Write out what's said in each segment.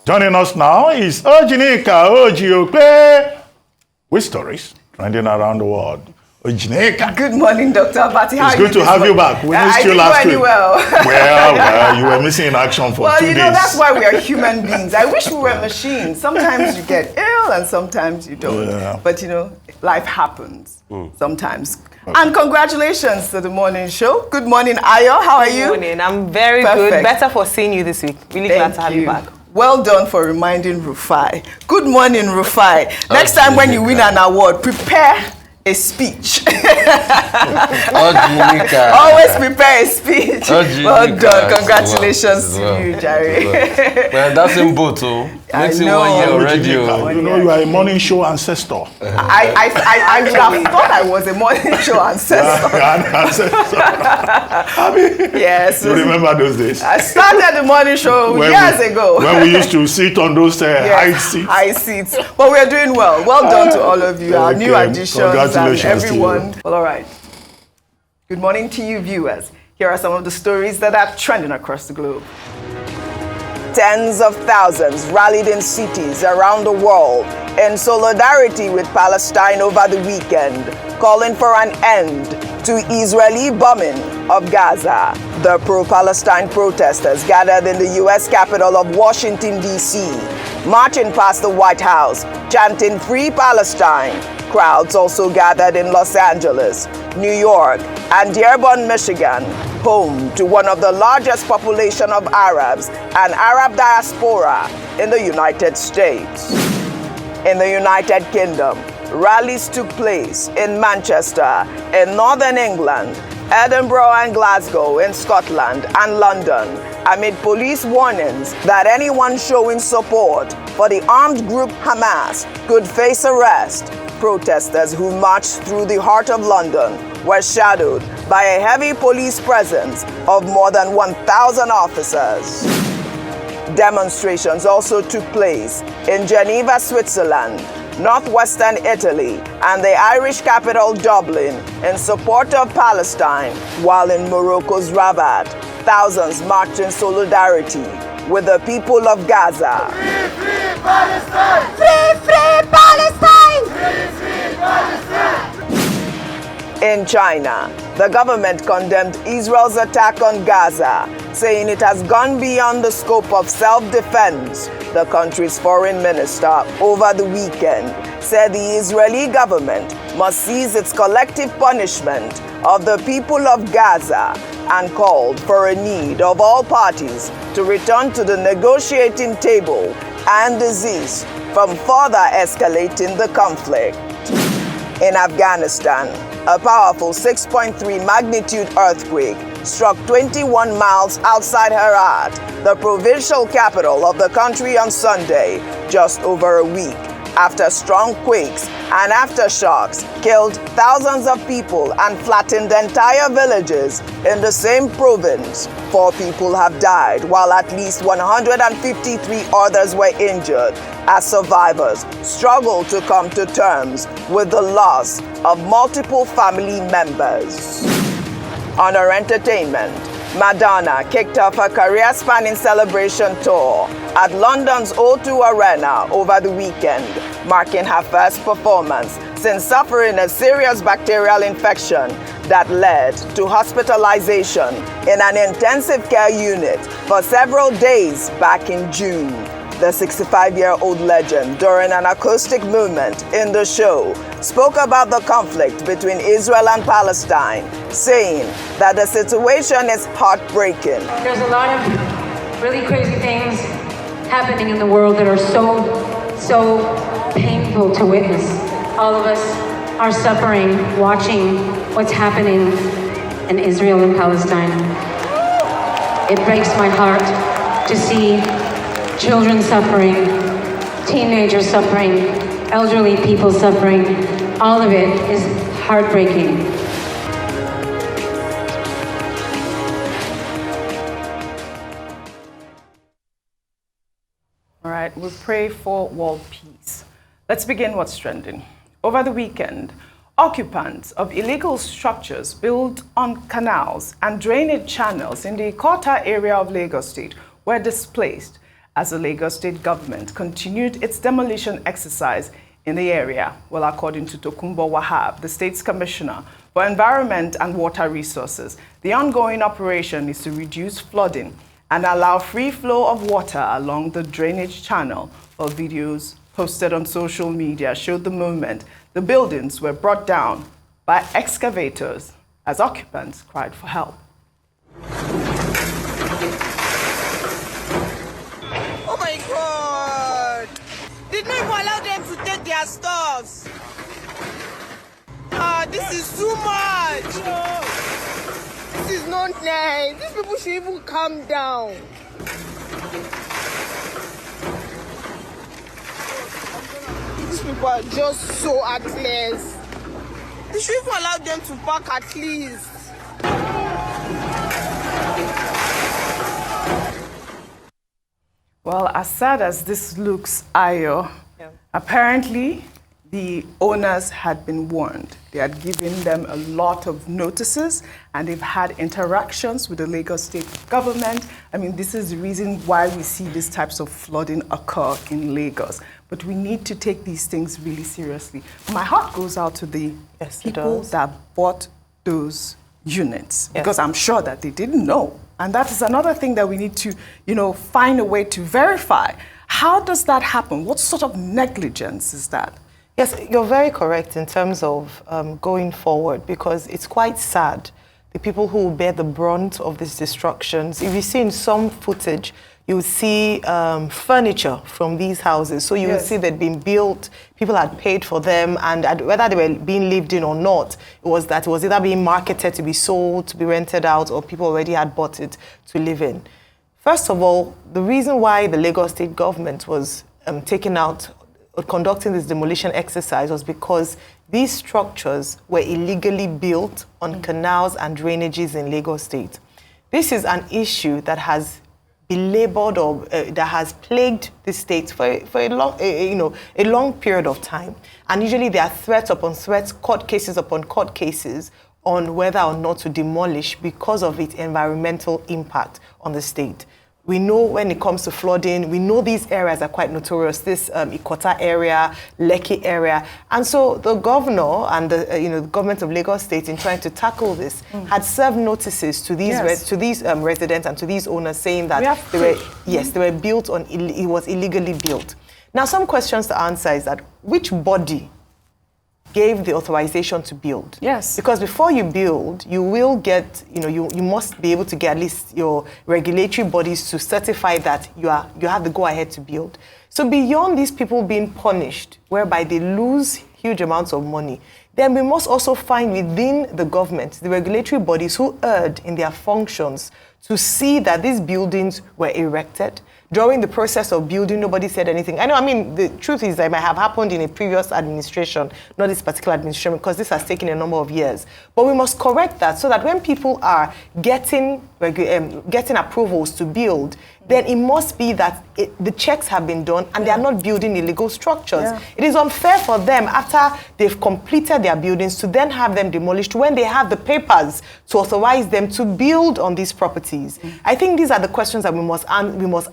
Joining us now is OjyOkpe with stories trending around the world. Ojineka. Good morning, Dr. Abati. It's good to have you back. We missed you last week. Well, you were missing in action for 2 days. Well, that's why we are human beings. I wish we were machines. Sometimes you get ill and sometimes you don't. Yeah. But life happens sometimes. Okay. And congratulations to the morning show. Good morning, Ayo. How are you? Good morning. I'm very good. Better for seeing you this week. Really glad to have you back. Well done for reminding Rufai. Good morning, Rufai. Next time when you win an award, prepare a speech. Always prepare a speech. Well done. Congratulations to you, Jerry. Well, that's in both, too. Makes you 1 year already. You know you are a morning show ancestor. I would have thought I was a morning show ancestor. Yes. You remember those days? I started the morning show years ago. When we used to sit on those high seats. High seats. But we're doing well. Well done to all of you, our new additions and everyone. Well, all right. Good morning to you, viewers. Here are some of the stories that are trending across the globe. Tens of thousands rallied in cities around the world in solidarity with Palestine over the weekend, calling for an end to Israeli bombing of Gaza. The pro-Palestine protesters gathered in the U.S. capital of Washington, D.C., marching past the White House, chanting "Free Palestine." Crowds also gathered in Los Angeles, New York, and Dearborn, Michigan, home to one of the largest population of Arabs and Arab diaspora in the United States. In the United Kingdom, rallies took place in Manchester, in Northern England, Edinburgh and Glasgow in Scotland, and London, amid police warnings that anyone showing support for the armed group Hamas could face arrest. Protesters who marched through the heart of London were shadowed by a heavy police presence of more than 1,000 officers. Demonstrations also took place in Geneva, Switzerland, northwestern Italy, and the Irish capital Dublin in support of Palestine, while in Morocco's Rabat, thousands marched in solidarity with the people of Gaza. Free, free Palestine! Free, free Palestine! Free, free Palestine! In China, the government condemned Israel's attack on Gaza, saying it has gone beyond the scope of self-defense. The country's foreign minister over the weekend said the Israeli government must cease its collective punishment of the people of Gaza and called for a need of all parties to return to the negotiating table and desist from further escalating the conflict. In Afghanistan, a powerful 6.3 magnitude earthquake struck 21 miles outside Herat, the provincial capital of the country, on Sunday, just over a week after strong quakes and aftershocks killed thousands of people and flattened entire villages in the same province. 4 people have died, while at least 153 others were injured as survivors struggle to come to terms with the loss of multiple family members. On her entertainment, Madonna kicked off her career-spanning celebration tour at London's O2 Arena over the weekend, marking her first performance since suffering a serious bacterial infection that led to hospitalization in an intensive care unit for several days back in June. The 65-year-old legend, during an acoustic moment in the show, spoke about the conflict between Israel and Palestine, saying that the situation is heartbreaking. There's a lot of really crazy things happening in the world that are so painful to witness. All of us are suffering, watching what's happening in Israel and Palestine. It breaks my heart to see children suffering, teenagers suffering, elderly people suffering. All of it is heartbreaking. All right, we'll pray for world peace. Let's begin what's trending. Over the weekend, occupants of illegal structures built on canals and drainage channels in the Ikota area of Lagos State were displaced as the Lagos state government continued its demolition exercise in the area. Well, according to Tokunbo Wahab, the state's commissioner for Environment and Water Resources, the ongoing operation is to reduce flooding and allow free flow of water along the drainage channel. While videos posted on social media showed the moment the buildings were brought down by excavators as occupants cried for help. Oh my God! Did not even allow them to take their stuffs. This is too much. This is not nice. These people should even calm down. These people are just so heartless. They should even allow them to park at least. Well, as sad as this looks, Ayo, apparently the owners had been warned. They had given them a lot of notices and they've had interactions with the Lagos state government. I mean, this is the reason why we see these types of flooding occur in Lagos. But we need to take these things really seriously. My heart goes out to the people that bought those units because I'm sure that they didn't know. And that is another thing that we need to, find a way to verify. How does that happen? What sort of negligence is that? Yes, you're very correct in terms of going forward, because it's quite sad. The people who bear the brunt of these destructions, if you see in some footage, you will see furniture from these houses. So you will see they'd been built, people had paid for them, and whether they were being lived in or not, it was either being marketed to be sold, to be rented out, or people already had bought it to live in. First of all, the reason why the Lagos state government was conducting this demolition exercise was because these structures were illegally built on canals and drainages in Lagos state. This is an issue that has belabored or that has plagued the state for a long period of time. And usually there are threats upon threats, court cases upon court cases on whether or not to demolish because of its environmental impact on the state. We know when it comes to flooding, we know these areas are quite notorious, this Ikota Area, Lekki area. And so the governor and the government of Lagos State, in trying to tackle this, had served notices to these residents and to these owners saying that they were built on, it was illegally built. Now, some questions to answer is that which body gave the authorization to build? Yes. Because before you build, you will get, you must be able to get at least your regulatory bodies to certify that you have the go-ahead to build. So beyond these people being punished, whereby they lose huge amounts of money, then we must also find within the government, the regulatory bodies who erred in their functions to see that these buildings were erected. During the process of building, nobody said anything. The truth is that it might have happened in a previous administration, not this particular administration, because this has taken a number of years. But we must correct that so that when people are getting approvals to build, then it must be that the checks have been done and they are not building illegal structures. Yeah. It is unfair for them, after they've completed their buildings, to then have them demolished when they have the papers to authorize them to build on these properties. I think these are the questions that we must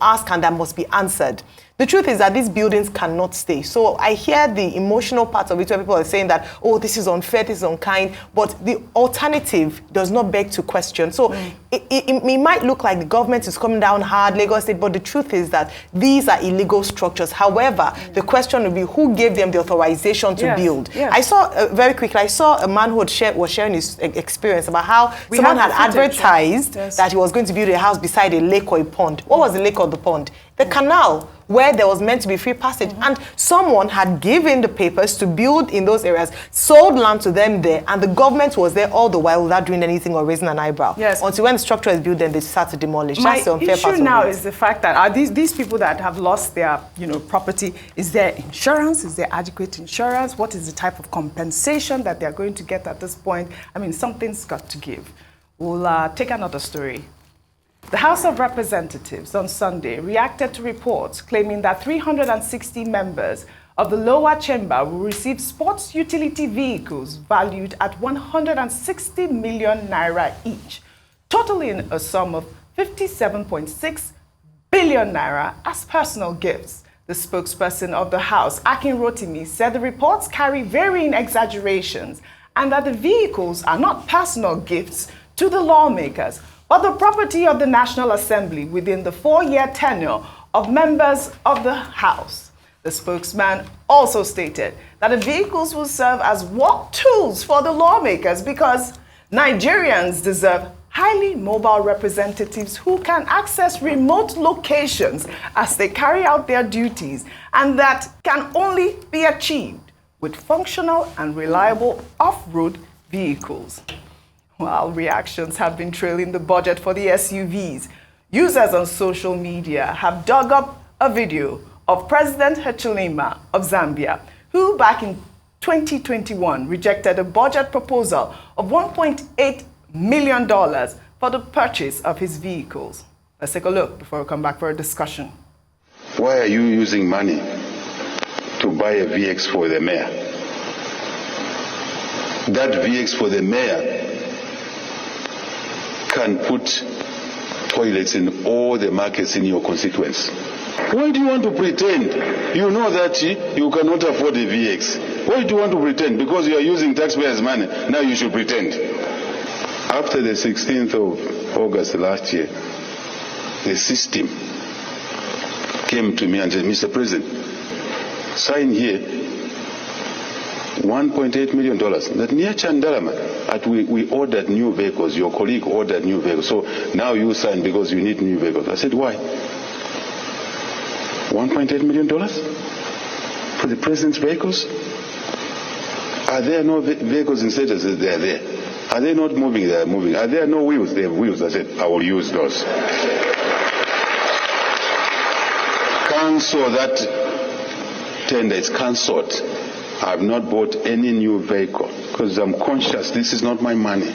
ask and that must be answered. The truth is that these buildings cannot stay. So I hear the emotional part of it where people are saying that, oh, this is unfair, this is unkind, but the alternative does not beg to question. So it might look like the government is coming down hard, Lagos State, but the truth is that these are illegal structures. However, the question would be who gave them the authorization to build? Yes. I saw, very quickly, I saw a man who was sharing his experience about how someone had advertised that he was going to build a house beside a lake or a pond. What was the lake or the pond? The canal, where there was meant to be free passage. And someone had given the papers to build in those areas, sold land to them there, and the government was there all the while without doing anything or raising an eyebrow. Yes. Until when the structure is built, then they start to demolish. That's the unfair part of it. My issue now is the fact that are these people that have lost their property, is there insurance? Is there adequate insurance? What is the type of compensation that they're going to get at this point? Something's got to give. We'll take another story. The House of Representatives on Sunday reacted to reports claiming that 360 members of the lower chamber will receive sports utility vehicles valued at 160 million naira each, totaling a sum of 57.6 billion naira as personal gifts. The spokesperson of the House, Akin Rotimi, said the reports carry varying exaggerations and that the vehicles are not personal gifts to the lawmakers, but the property of the National Assembly within the 4-year tenure of members of the House. The spokesman also stated that the vehicles will serve as work tools for the lawmakers because Nigerians deserve highly mobile representatives who can access remote locations as they carry out their duties, and that can only be achieved with functional and reliable off-road vehicles. While reactions have been trailing the budget for the SUVs, users on social media have dug up a video of President Hichilema of Zambia, who back in 2021 rejected a budget proposal of $1.8 million for the purchase of his vehicles. Let's take a look before we come back for a discussion. Why are you using money to buy a VX for the mayor? That VX for the mayor can put toilets in all the markets in your constituency. Why do you want to pretend you know that you cannot afford a VX? Why do you want to pretend? Because you are using taxpayers' money, now you should pretend. After the 16th of August last year, the system came to me and said, Mr. President, sign here $1.8 million. That near Chandalama, we ordered new vehicles. Your colleague ordered new vehicles. So now you sign because you need new vehicles. I said, why? $1.8 million for the president's vehicles? Are there no vehicles in status? They are there. Are they not moving? They are moving. Are there no wheels? They have wheels. I said, I will use those. Cancel that tender. It's cancelled. I have not bought any new vehicle because I'm conscious this is not my money.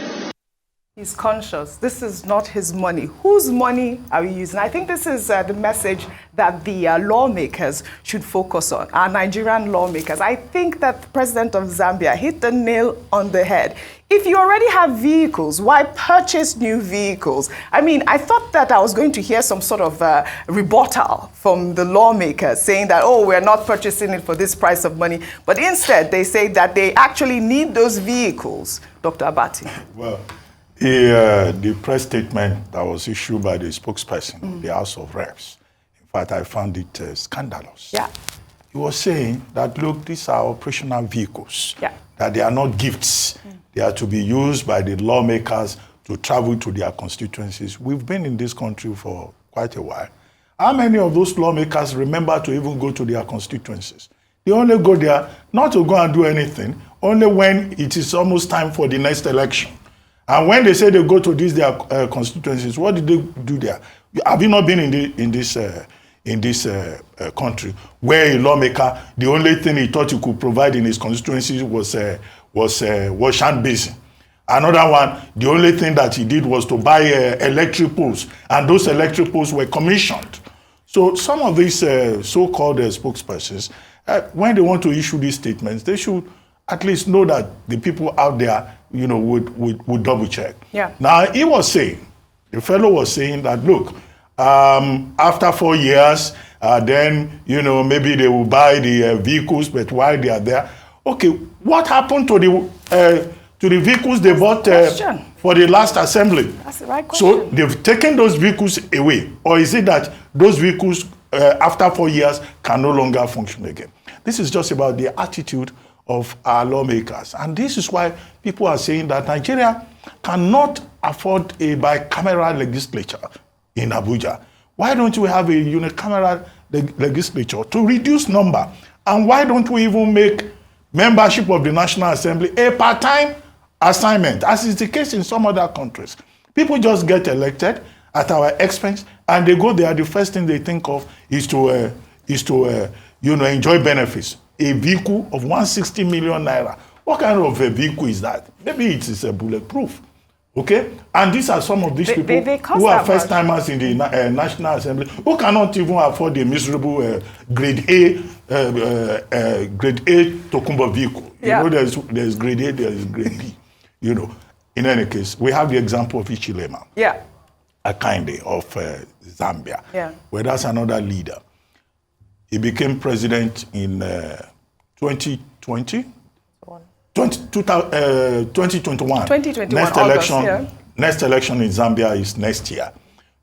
He's conscious. This is not his money. Whose money are we using? I think this is the message that the lawmakers should focus on, our Nigerian lawmakers. I think that the president of Zambia hit the nail on the head. If you already have vehicles, why purchase new vehicles? I mean, I thought that I was going to hear some sort of rebuttal from the lawmakers saying that, oh, we're not purchasing it for this price of money. But instead, they say that they actually need those vehicles. Dr. Abati. Well, the press statement that was issued by the spokesperson, the House of Reps, in fact, I found it scandalous. Yeah. He was saying that, look, these are operational vehicles, that they are not gifts. They are to be used by the lawmakers to travel to their constituencies. We've been in this country for quite a while. How many of those lawmakers remember to even go to their constituencies? They only go there not to go and do anything, only when it is almost time for the next election. And when they say they go to these their constituencies, what did they do there? Have you not been in this country where a lawmaker, the only thing he thought he could provide in his constituencies was wash hand basin? Another one, the only thing that he did was to buy electric poles, and those electric poles were commissioned. So some of these so-called spokespersons, when they want to issue these statements, they should at least know that the people out there, would double check. Yeah. Now, the fellow was saying that, look, after 4 years, then, maybe they will buy the vehicles, but while they are there, okay, what happened to the vehicles they bought for the last assembly? That's the right question. So they've taken those vehicles away, or is it that those vehicles, after 4 years, can no longer function again? This is just about the attitude of our lawmakers. And this is why people are saying that Nigeria cannot afford a bicameral legislature in Abuja. Why don't we have a unicameral legislature to reduce number? And why don't we even make membership of the National Assembly a part-time assignment, as is the case in some other countries? People just get elected at our expense, and they go there. The first thing they think of is to enjoy benefits. A vehicle of 160 million naira. What kind of a vehicle is that? Maybe it is a bulletproof. Okay? And these are some of these people who are first timers in the National Assembly, who cannot even afford the miserable grade A Tokunbo vehicle. Yeah. There's grade A, there's grade B. In any case, we have the example of Hichilema. Yeah. Akande of Zambia. Yeah. Well, that's another leader. He became president in 2020. 2021. 2021, Next August, election, yeah. next election in Zambia is next year.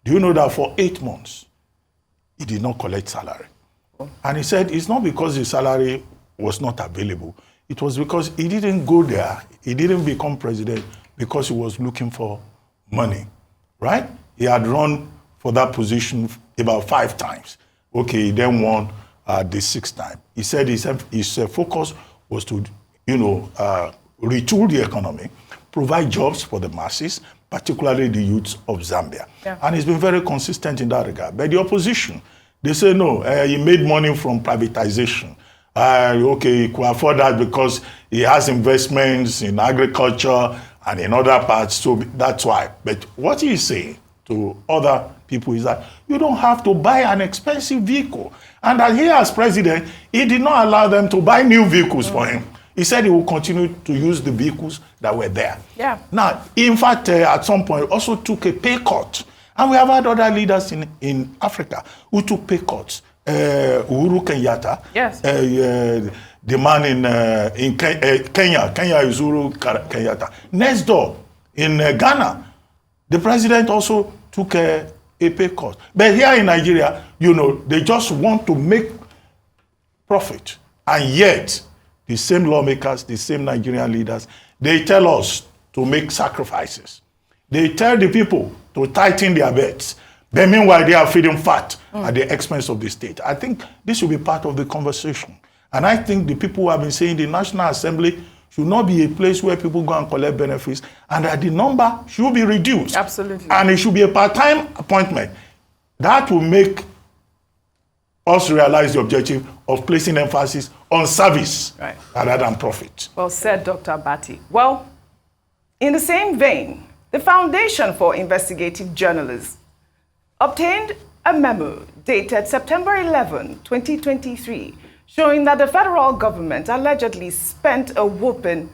Do you know that for 8 months, he did not collect salary? Oh. And he said it's not because his salary was not available. It was because he didn't go there. He didn't become president because he was looking for money, right? He had run for that position about 5 times. Okay, he then won the 6th time. He said his focus was to retool the economy, provide jobs for the masses, particularly the youths of Zambia. Yeah. And he's been very consistent in that regard. But the opposition, they say, no, he made money from privatization. Okay, he could afford that because he has investments in agriculture and in other parts, so that's why. But what he is saying to other people is that you don't have to buy an expensive vehicle. And that he, as president, he did not allow them to buy new vehicles for him. He said he will continue to use the vehicles that were there. Yeah. Now, in fact, at some point, also took a pay cut. And we have had other leaders in Africa who took pay cuts. Uhuru Kenyatta. Yes. The man in Kenya. Kenya is Uhuru Kenyatta. Next door, in Ghana, the president also took a pay cut. But here in Nigeria, they just want to make profit. And yet, the same lawmakers, the same Nigerian leaders, they tell us to make sacrifices. They tell the people to tighten their belts. But meanwhile, they are feeding fat at the expense of the state. I think this should be part of the conversation. And I think the people who have been saying the National Assembly should not be a place where people go and collect benefits, and that the number should be reduced. Absolutely. And it should be a part-time appointment. That will make us realize the objective of placing emphasis on service rather than profit. Well said, Dr. Bati. Well, in the same vein, the Foundation for Investigative Journalists obtained a memo dated September 11, 2023, showing that the federal government allegedly spent a whopping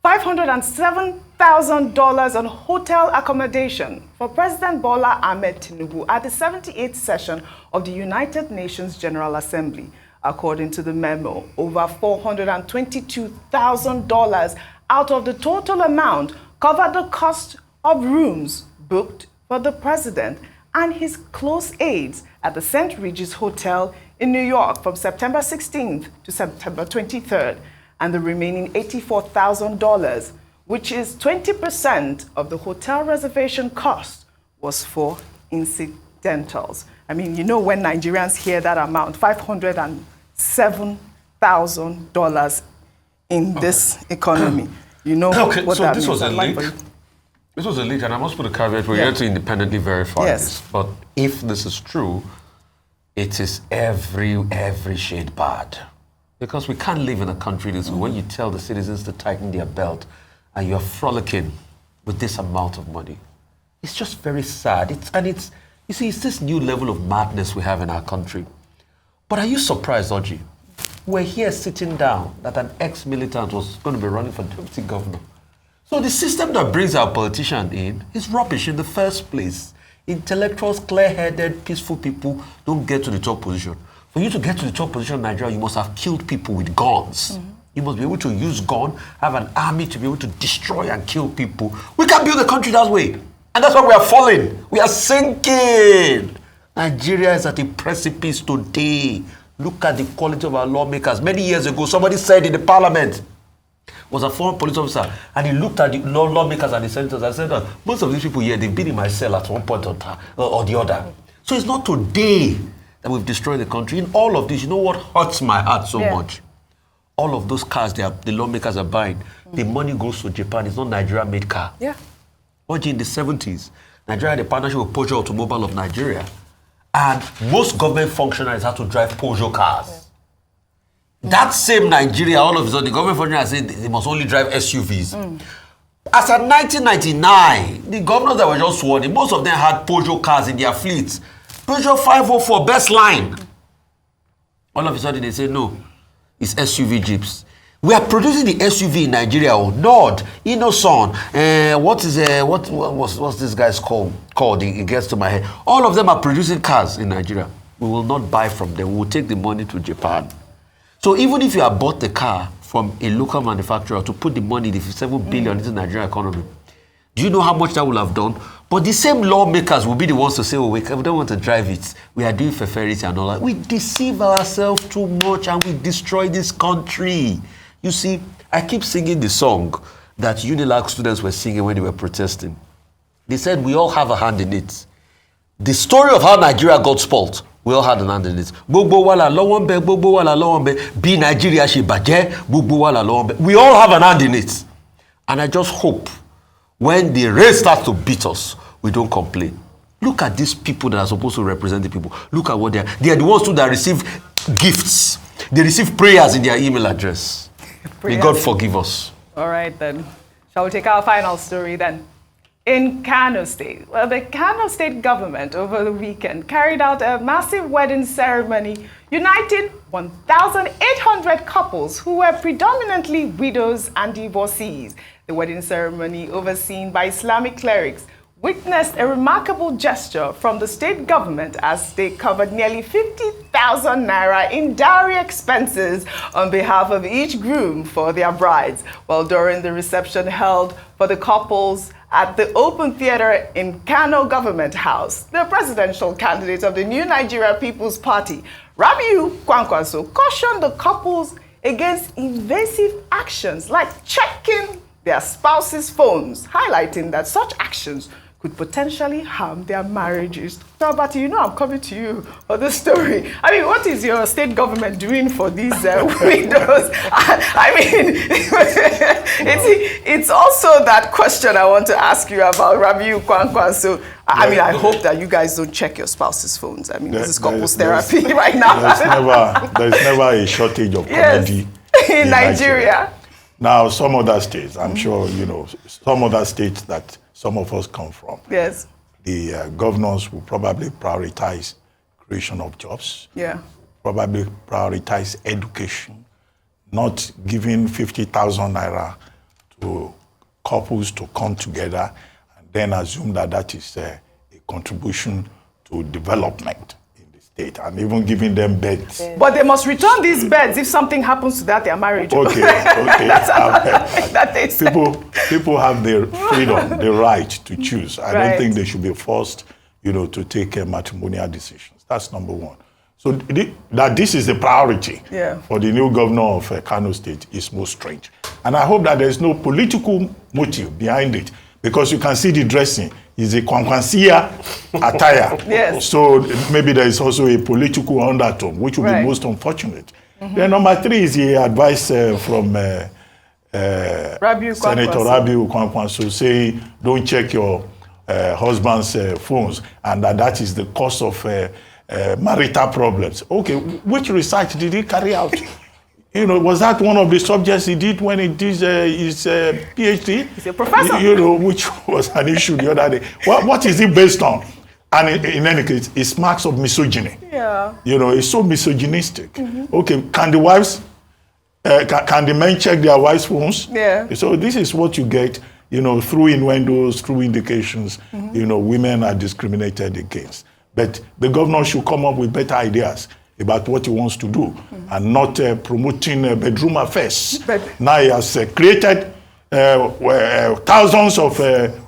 $507,000 on hotel accommodation for President Bola Ahmed Tinubu at the 78th session of the United Nations General Assembly. According to the memo, over $422,000 out of the total amount covered the cost of rooms booked for the president and his close aides at the St. Regis Hotel in New York from September 16th to September 23rd, and the remaining $84,000, which is 20% of the hotel reservation cost, was for incidentals. I mean, when Nigerians hear that amount, $507,000 in this economy, what that means. This was a leak, and I must put a caveat, we're here to independently verify this. But if this is true, it is every shade bad. Because we can't live in a country this way when you tell the citizens to tighten their belt and you're frolicking with this amount of money. It's just very sad. It's this new level of madness we have in our country. But are you surprised, Oji? We're here sitting down that an ex-militant was going to be running for deputy governor. So the system that brings our politician in is rubbish in the first place. Intellectuals, clear-headed, peaceful people don't get to the top position. For you to get to the top position in Nigeria, you must have killed people with guns. You must be able to use gun, have an army to be able to destroy and kill people. We can't build a country that way. And that's why we are falling. We are sinking. Nigeria is at a precipice today. Look at the quality of our lawmakers. Many years ago, somebody said in the parliament, was a former police officer, and he looked at the lawmakers and the senators and said, most of these people here, they've been in my cell at one point or the other. So it's not today that we've destroyed the country. In all of this, you know what hurts my heart so much? All of those cars the lawmakers are buying, the money goes to Japan. It's not Nigeria-made car. Yeah. But in the 70s, Nigeria had a partnership with Peugeot Automobile of Nigeria, and most government functionaries had to drive Peugeot cars. That same Nigeria, all of a sudden, the government functionaries said they must only drive SUVs. As of 1999, the governors that were just sworn in, most of them had Peugeot cars in their fleets. Peugeot 504, best line. All of a sudden, they say, no, it's SUV Jeeps. We are producing the SUV in Nigeria. Nord, Innoson, what's this guy's called? It gets to my head. All of them are producing cars in Nigeria. We will not buy from them. We will take the money to Japan. So even if you have bought the car from a local manufacturer to put the money, the 7 billion into the Nigerian economy, do you know how much that will have done? But the same lawmakers will be the ones to say, oh, we don't want to drive it. We are doing fertility and all that. We deceive ourselves too much and we destroy this country. You see, I keep singing the song that Unilag students were singing when they were protesting. They said, we all have a hand in it. The story of how Nigeria got spoiled, we all had an hand in it. Gbogbo wa la lọ́wọ́ ńbẹ̀, gbogbo wa la lọ́wọ́ ńbẹ̀, bí Nigeria ṣe bàjẹ́, gbogbo wa la lọ́wọ́ ńbẹ̀. We all have an hand in it. And I just hope when the rain starts to beat us, we don't complain. Look at these people that are supposed to represent the people. Look at what they are. They are the ones that receive gifts. They receive prayers in their email address. May God forgive us. All right, then. Shall we take our final story then? In Kano State, well, the Kano State government over the weekend carried out a massive wedding ceremony uniting 1,800 couples who were predominantly widows and divorcees. The wedding ceremony, overseen by Islamic clerics, witnessed a remarkable gesture from the state government as they covered nearly 50,000 naira in dowry expenses on behalf of each groom for their brides. While during the reception held for the couples at the Open Theatre in Kano Government House, the presidential candidate of the New Nigeria People's Party, Rabiu Kwankwaso, cautioned the couples against invasive actions like checking their spouses' phones, highlighting that such actions could potentially harm their marriages. So, but you know, I'm coming to you for this story. I mean, what is your state government doing for these widows? I mean, it's also that question I want to ask you about Rabiu Kwankwan. So, I mean, I hope that you guys don't check your spouse's phones. I mean, this is couples therapy right now. There's never a shortage of comedy in Nigeria. Now, some other states, I'm sure, you know, some other states that some of us come from. Yes. The governors will probably prioritize creation of jobs. Yeah. Probably prioritize education, not giving 50,000 naira to couples to come together and then assume that that is a contribution to development in the state, and even giving them beds. But they must return these beds if something happens to that, their marriage. Okay. That's people have the freedom, the right to choose. I don't think they should be forced, you know, to take matrimonial decisions. That's number one. So that this is the priority for the new governor of Kano State is most strange. And I hope that there's no political motive behind it, because you can see the dressing is a Kwankwansia attire. Yes. So maybe there is also a political undertone, which would be most unfortunate. Then number three is the advice from Senator Rabiu Kwankwaso saying, don't check your husband's phones, and that is the cause of marital problems. Okay, which research did he carry out? You know, was that one of the subjects he did when he did his PhD? He's a professor. You know, which was an issue the other day. What is it based on? And in any case, it's marks of misogyny. Yeah. You know, it's so misogynistic. Okay, can the wives, can the men check their wives' phones? Yeah. So this is what you get, you know, through innuendos, through indications, you know, women are discriminated against. But the governor should come up with better ideas about what he wants to do, and not promoting bedroom affairs. Now he has created thousands of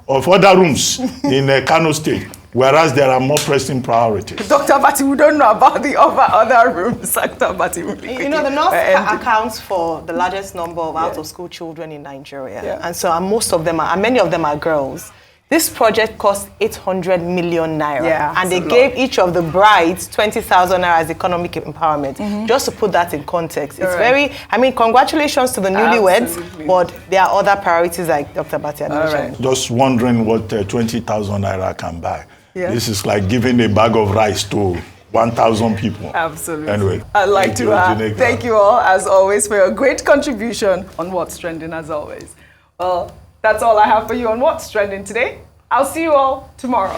other rooms in Kano State, whereas there are more pressing priorities. Dr. Bati, we don't know about the other rooms. Dr. Bati, you know, the North accounts for the largest number of out-of-school children in Nigeria, and so most of them are, many of them are girls. This project cost 800 million naira, and they gave each of the brides 20,000 naira as economic empowerment. Just to put that in context, it's very, I mean, congratulations to the newlyweds, but there are other priorities like Dr. Bati mentioned. Just wondering what 20,000 naira can buy. This is like giving a bag of rice to 1,000 people. Absolutely. Anyway, I'd like to thank you all, as always, for your great contribution on What's Trending, as always. Well, that's all I have for you on What's Trending today. I'll see you all tomorrow.